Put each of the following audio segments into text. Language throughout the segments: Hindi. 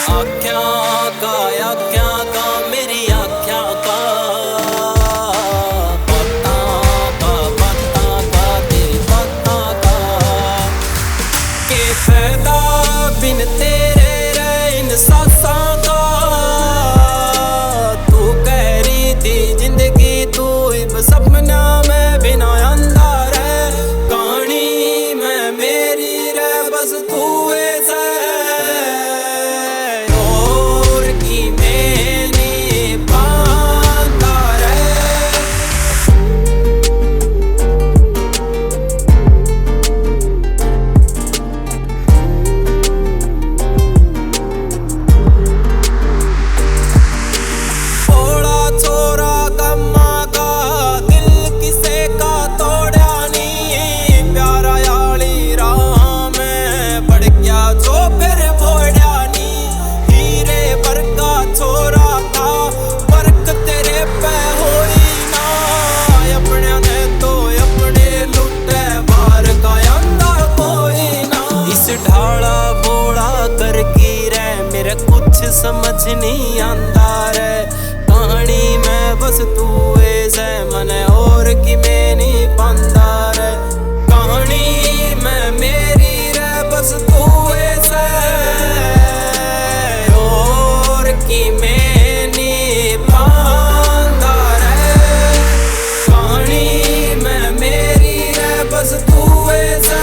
आख्या का मेरी आख्या का बाता का तेरी बाता का के फायदा बिन तेरे रे इन सासा का। तू कह रही थी जिंदगी तू इब सपना में बिना अंधार है। कहानी में मेरी रे बस तू ऐसा समझ नहीं आंदा रे। कहानी में बस तू ऐसे मने और कि मैं नहीं पांदा रे। कहानी में मेरी रे बस तू ऐसे और कि मैं नहीं पांदा रे। कहानी में मेरी रे बस तू ऐसे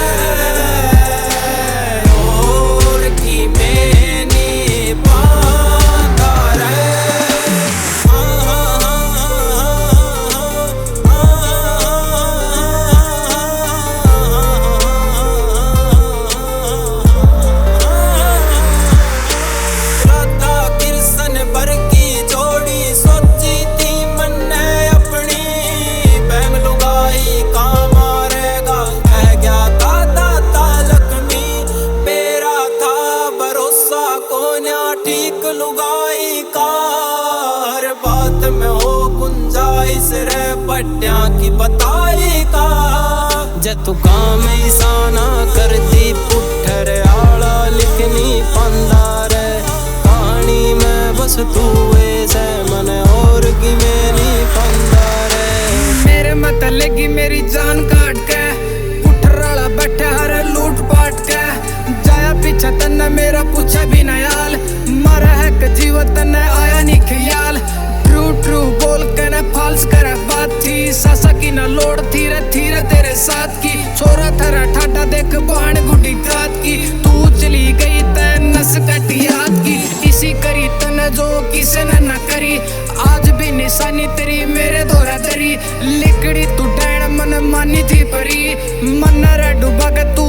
ठीक लुगाई कार बात में हो गुंजाइश रे पट्टिया की बताई का। जब तू काम ईसाना करती पुठर आला लिखनी पंदा रे। कहानी में बस तू ऐसे मने और की मेरी पंदा रे। मेरे मत लगी मेरी जान काट के पुठर आला बैठा हरे लूट पाट के। जाया पीछा तन्ने मेरा पूछा भी ना याल मारा है कि जीवन तन्ने आया नहीं ख्याल। ट्रू ट्रू बोल के न फाल्स करे बात थी सासा की न लोड़ थी रे तेरे साथ की। छोरा थरा ठाटा देख बहन गुड्डी कात की। तू चली गई तैन नस कटी याद की। इसी करी तने जो किसे न करी आज भी निशानी तेरी मेरे दोरा दरी। लिकड़ी तू डैन मन मानी थी परी मन रे डूबा के तू